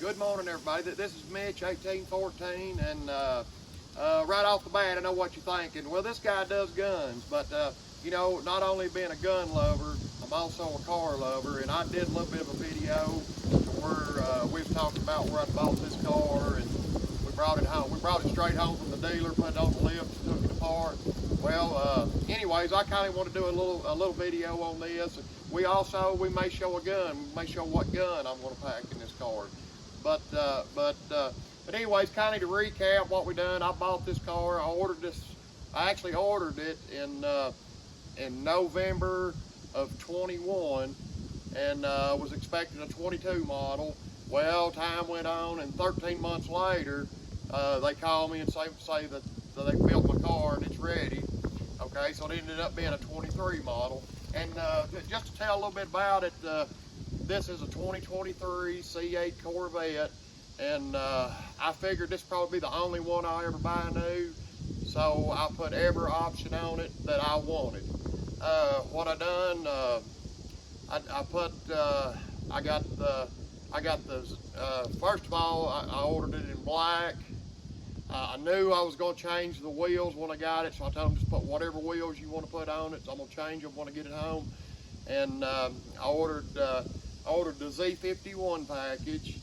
Good morning, everybody. This is Mitch, 1814, and right off the bat, I know what you're thinking. Well, this guy does guns, but you know, not only being a gun lover, I'm also a car lover, and I did a little bit of a video where we was talking about where I bought this car, and we brought it home. We brought it straight home from the dealer, put it on the lift, took it apart. Well, anyways, I kind of want to do a little video on this. We may show a gun. We may show what gun I'm going to pack in this car. But anyways, kind of to recap what we done. I bought this car. I actually ordered it in November of 21, and was expecting a 22 model. Well, time went on, and 13 months later, they called me and say that they built my car and it's ready. Okay, so it ended up being a 23 model. And just to tell a little bit about it, this is a 2023 C8 Corvette, and I figured this probably be the only one I'll ever buy new, so I put every option on it that I wanted. What I done, first of all, I ordered it in black. I knew I was going to change the wheels when I got it, so I told them just put whatever wheels you want to put on it. So I'm going to change them when I get it home. And I ordered the Z51 package,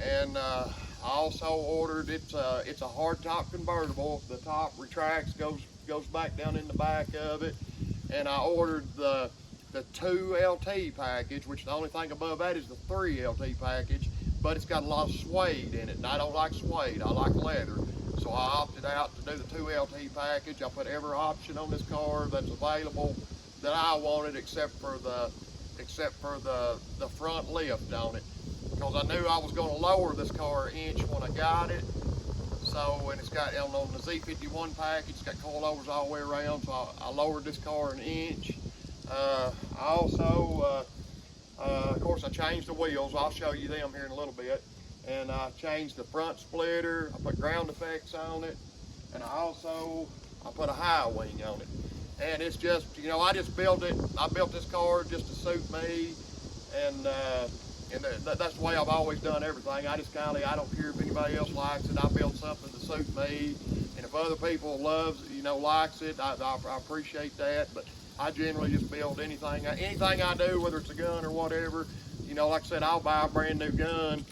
and I also ordered it's a hardtop convertible. The top retracts, goes back down in the back of it, and I ordered the 2 LT package, which the only thing above that is the 3 LT package, but it's got a lot of suede in it, and I don't like suede, I like leather. So I opted out to do the 2 LT package. I put every option on this car that's available that I wanted, except for the front lift on it, because I knew I was going to lower this car an inch when I got it. So, and it's got on the Z51 package, it's got coilovers all the way around, so I lowered this car an inch. I also, of course, I changed the wheels. I'll show you them here in a little bit. And I changed the front splitter. I put ground effects on it, and I put a high wing on it. And it's just, you know, I just built it. I built this car just to suit me, and that's the way I've always done everything. I don't care if anybody else likes it. I built something to suit me, and if other people likes it, I appreciate that. But I generally just build anything I do, whether it's a gun or whatever. You know, like I said, I'll buy a brand new gun,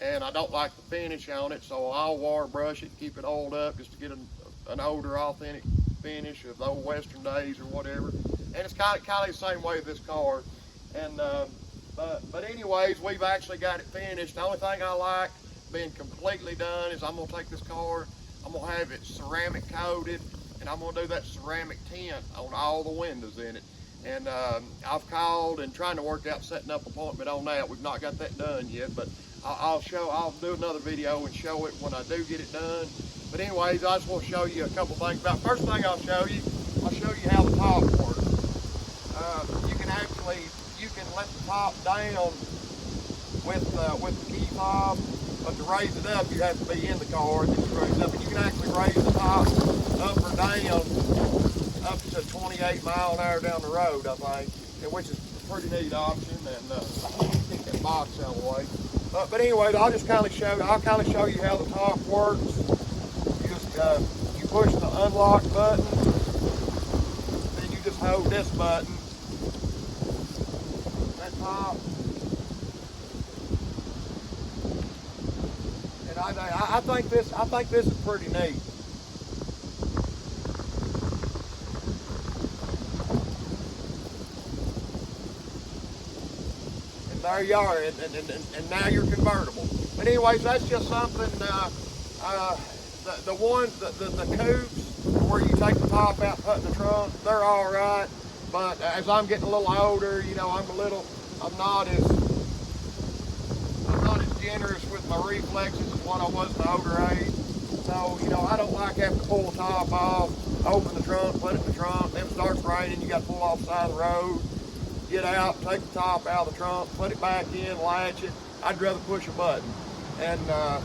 and I don't like the finish on it, so I'll wire brush it, keep it oiled up just to get an older, authentic finish of the old Western days or whatever. And it's kind of the same way with this car. And but anyways, we've actually got it finished. The only thing I like being completely done is I'm gonna take this car, I'm gonna have it ceramic coated, and I'm gonna do that ceramic tint on all the windows in it. And I've called and trying to work out setting up an appointment on that. We've not got that done yet, but I'll do another video and show it when I do get it done. But anyways, I just want to show you a couple things about. First thing I'll show you how the top works. You can let the top down with the key fob, but to raise it up, you have to be in the car, and then you raise it up. And you can actually raise the top up or down up to 28 mile an hour down the road, I think, which is a pretty neat option. And get that box out of the way. But anyway, I'll kind of show you how the top works. You just you push the unlock button, then you just hold this button. That top, and I think this is pretty neat. There you are, and now you're convertible. But anyways, that's just something. The coupes where you take the top out, put in the trunk, they're all right. But as I'm getting a little older, you know, I'm not as generous with my reflexes as what I was in the older age. So, you know, I don't like having to pull the top off, open the trunk, put it in the trunk. Then it starts raining, you got to pull off the side of the road. Get out, take the top out of the trunk, put it back in, latch it. I'd rather push a button. And I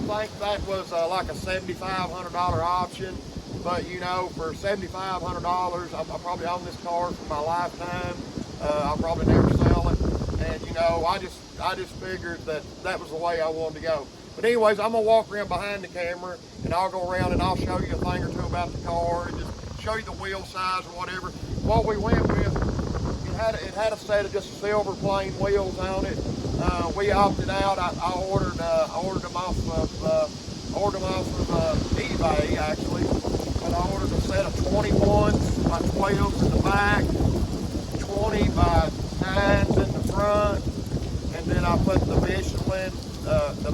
think that was like a $7,500 option. But you know, for $7,500, I'll probably own this car for my lifetime. I'll probably never sell it. And you know, just figured that was the way I wanted to go. But anyways, I'm gonna walk around behind the camera, and I'll go around and I'll show you a thing or two about the car, and just show you the wheel size or whatever. What we went with, it had a set of just silver plain wheels on it. We opted out. I ordered them off of eBay actually. But I ordered a set of 21s by 12s in the back, 20 by 9s in the front, and then I put the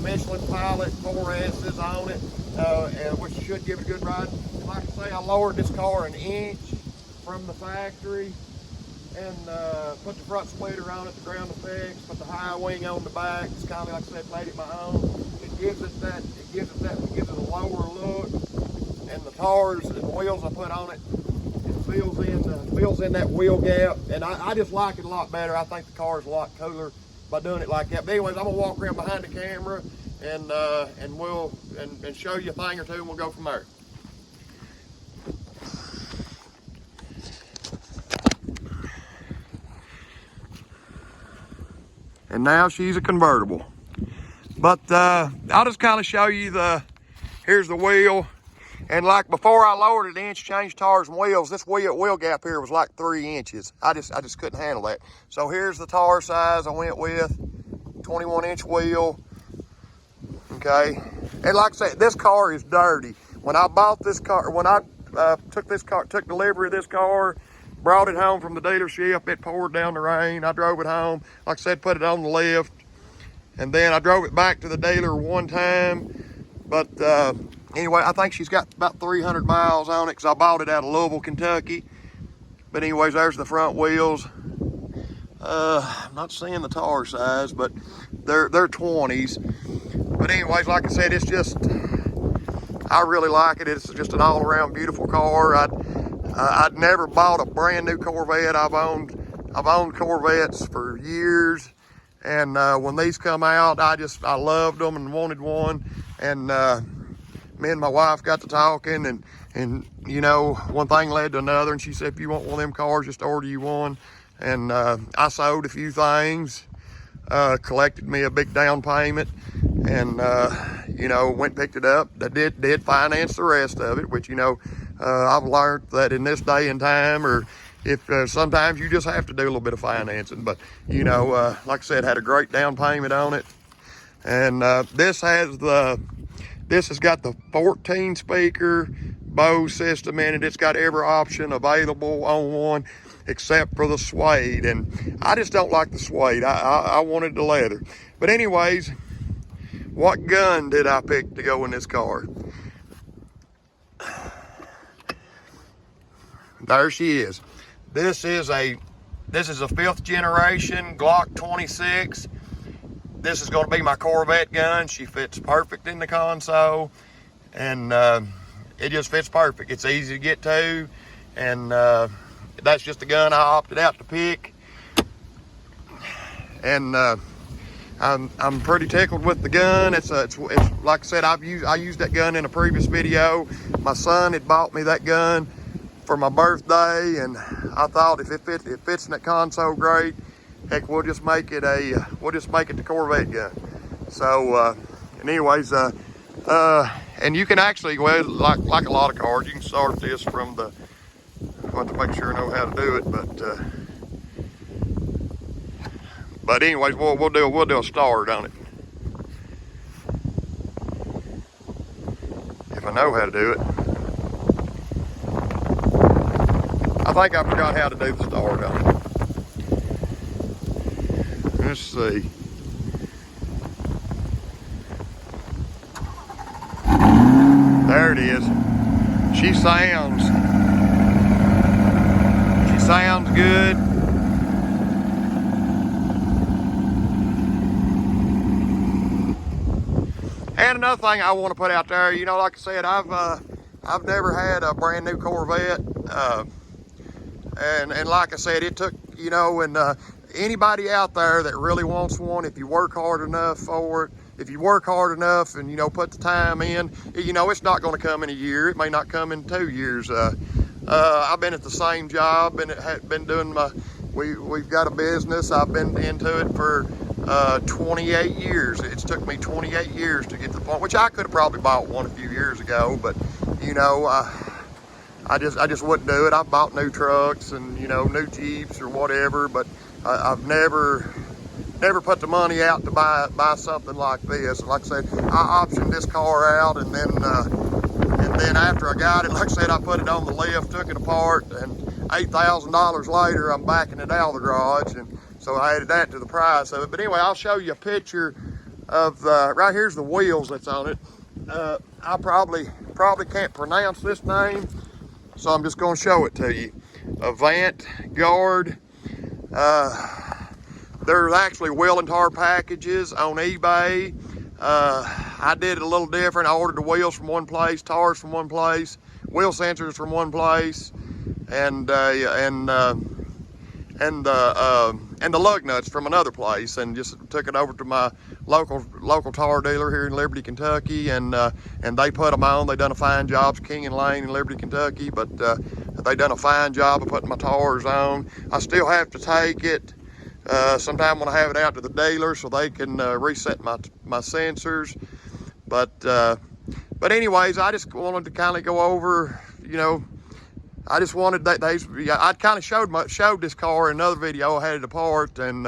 Michelin Pilot 4S's on it, and which should give it a good ride. And like I say, I lowered this car an inch from the factory, and put the front splitter on it, the ground effects, put the high wing on the back. It's kind of like I said, made it my own. It gives it a lower look, and the tires and the wheels I put on it, it fills in that wheel gap, and I just like it a lot better. I think the car is a lot cooler by doing it like that. But anyways, I'm gonna walk around behind the camera and show you a thing or two, and we'll go from there. And now she's a convertible. But I'll just kind of show you here's the wheel. And like before I lowered it an inch, changed tires and wheels, this wheel gap here was like 3 inches. I just couldn't handle that. So here's the tire size I went with, 21-inch wheel, okay? And like I said, this car is dirty. When I bought this car, when I took delivery of this car, brought it home from the dealership, it poured down the rain. I drove it home, like I said, put it on the lift, and then I drove it back to the dealer one time. But anyway, I think she's got about 300 miles on it because I bought it out of Louisville, Kentucky. But anyways, there's the front wheels. I'm not seeing the tire size, but they're 20s. But anyways, like I said, it's just, I really like it. It's just an all-around beautiful car. I'd never bought a brand new Corvette. I've owned Corvettes for years, and when these come out, I loved them and wanted one. And me and my wife got to talking, and you know, one thing led to another, and she said, if you want one of them cars, just order you one. And I sold a few things, collected me a big down payment, and you know, went and picked it up. I did finance the rest of it, which, you know, I've learned that in this day and time, or if sometimes you just have to do a little bit of financing. But you know, like I said, had a great down payment on it. And this has got the 14 speaker Bose system in it. It's got every option available on one except for the suede, and I just don't like the suede. I wanted the leather. But anyways, what gun did I pick to go in this car? There she is. This is a 5th generation Glock 26. This is going to be my Corvette gun. She fits perfect in the console, and it just fits perfect. It's easy to get to, and that's just the gun I opted out to pick. And I'm pretty tickled with the gun. It's like I said, I used that gun in a previous video. My son had bought me that gun for my birthday, and I thought if it fits in that console, great. Heck, we'll just make it the Corvette gun. So, and anyways, and you can actually, well, like a lot of cars, you can start this from the. I have to make sure I know how to do it, but anyways, we'll do a start on it. If I know how to do it. I think I forgot how to do the start on it. Let's see. There it is. She sounds good. And another thing I want to put out there, you know, like I said, I've never had a brand new Corvette, and like I said, it took, you know, and anybody out there that really wants one, if you work hard enough for it, if you work hard enough and, you know, put the time in, you know, it's not going to come in a year. It may not come in 2 years. I've been at the same job, and been doing we've got a business. I've been into it for 28 years. It's took me 28 years to get to the point, which I could have probably bought one a few years ago, but you know, I just wouldn't do it. I've bought new trucks and, you know, new Jeeps or whatever, but I've never put the money out to buy something like this. Like I said, I optioned this car out, and then after I got it, like I said, I put it on the lift, took it apart, and $8,000 later, I'm backing it out of the garage, and so I added that to the price of it. But anyway, I'll show you a picture of right here's the wheels that's on it. I probably can't pronounce this name, so I'm just going to show it to you. Avant Garde. There's actually wheel and tar packages on eBay. I did it a little different. I ordered the wheels from one place, tars from one place, wheel sensors from one place, and the lug nuts from another place, and just took it over to my local tar dealer here in Liberty, Kentucky, and they put them on. They done a fine job. It's King and Lane in Liberty, Kentucky, but they done a fine job of putting my tars on. I still have to take it sometime when I have it out to the dealer so they can reset my sensors. But anyways, I just wanted to kind of go over, you know, I just wanted that I kind of showed this car in another video. I had it apart, and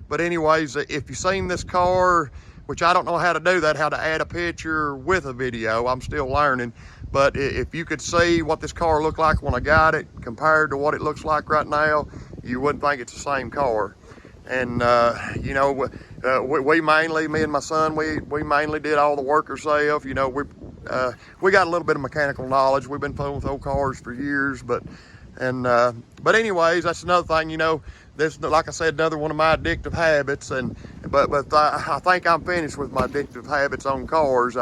but anyways, if you've seen this car, which I don't know how to do that, how to add a picture with a video, I'm still learning. But if you could see what this car looked like when I got it compared to what it looks like right now, you wouldn't think it's the same car. And you know, we mainly, me and my son, we mainly did all the work ourselves. You know, we got a little bit of mechanical knowledge. We've been fooling with old cars for years, but anyways, that's another thing. You know, this, like I said, another one of my addictive habits. But I think I'm finished with my addictive habits on cars.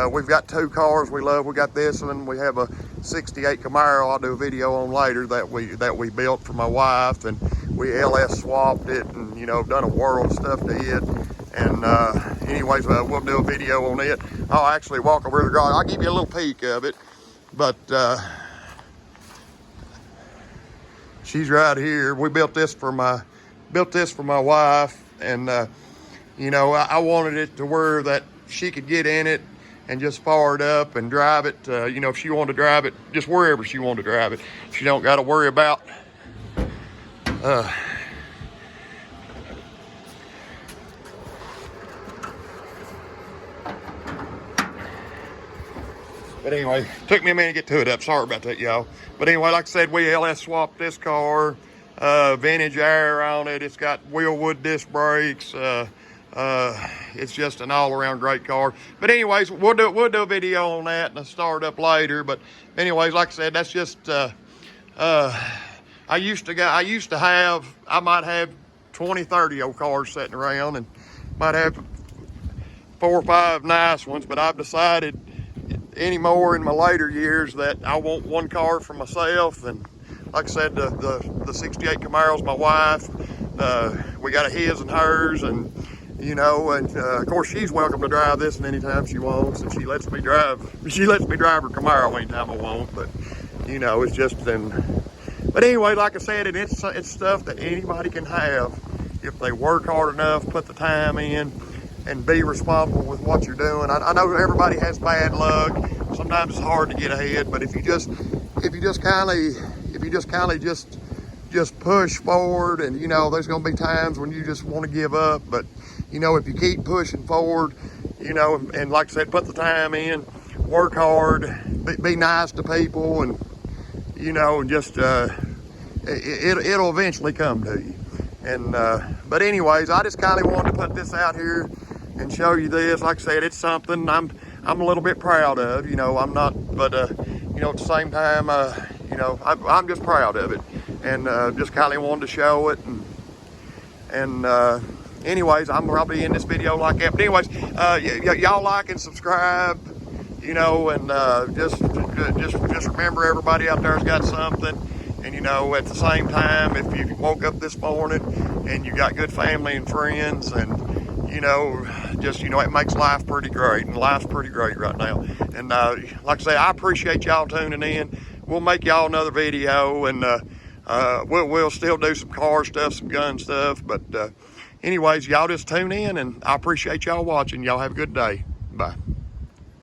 We've got two cars we love. We got this one. We have a '68 Camaro. I'll do a video on later that we built for my wife, and we LS swapped it, and you know, done a world of stuff to it. And anyways, we'll do a video on it. I'll actually walk over to the garage. I'll give you a little peek of it, but she's right here. We built this for my wife, and you know, I wanted it to where that she could get in it and just fire it up and drive it. You know, if she wanted to drive it, just wherever she wanted to drive it. She don't got to worry about but anyway, took me a minute to get to it up. Sorry about that, y'all. But anyway, like I said, we LS swapped this car. Vintage air on it. It's got wheel wood disc brakes. It's just an all-around great car. But anyways, we'll do a video on that and a start up later. But anyways, like I said, that's just I might have 20, 30 old cars sitting around, and might have 4 or 5 nice ones, but I've decided anymore in my later years that I want one car for myself. And like I said, the '68 Camaro's my wife. We got a his and hers, and you know, and of course she's welcome to drive this one anytime she wants, and she lets me drive her Camaro anytime I want. But you know, it's just but anyway, like I said, it's stuff that anybody can have if they work hard enough, put the time in, and be responsible with what you're doing. I know everybody has bad luck. Sometimes it's hard to get ahead, but if you just push forward, and you know, there's going to be times when you just want to give up, but you know, if you keep pushing forward, you know, and like I said, put the time in, work hard, be nice to people, and you know, just it'll eventually come to you. And but anyways, I just kind of wanted to put this out here and show you this. Like I said, it's something I'm a little bit proud of. You know, I'm not, but you know, at the same time, you know, I'm just proud of it, and just kind of wanted to show it. And anyways, I'm probably in this video like that. But anyways, y'all like and subscribe. You know, and just remember, everybody out there's got something. And you know, at the same time, if you woke up this morning and you got good family and friends, and you know, just, you know, it makes life pretty great, and life's pretty great right now. And like I say, I appreciate y'all tuning in. We'll make y'all another video, and we'll still do some car stuff, some gun stuff, but anyways, y'all just tune in, and I appreciate y'all watching. Y'all have a good day. Bye.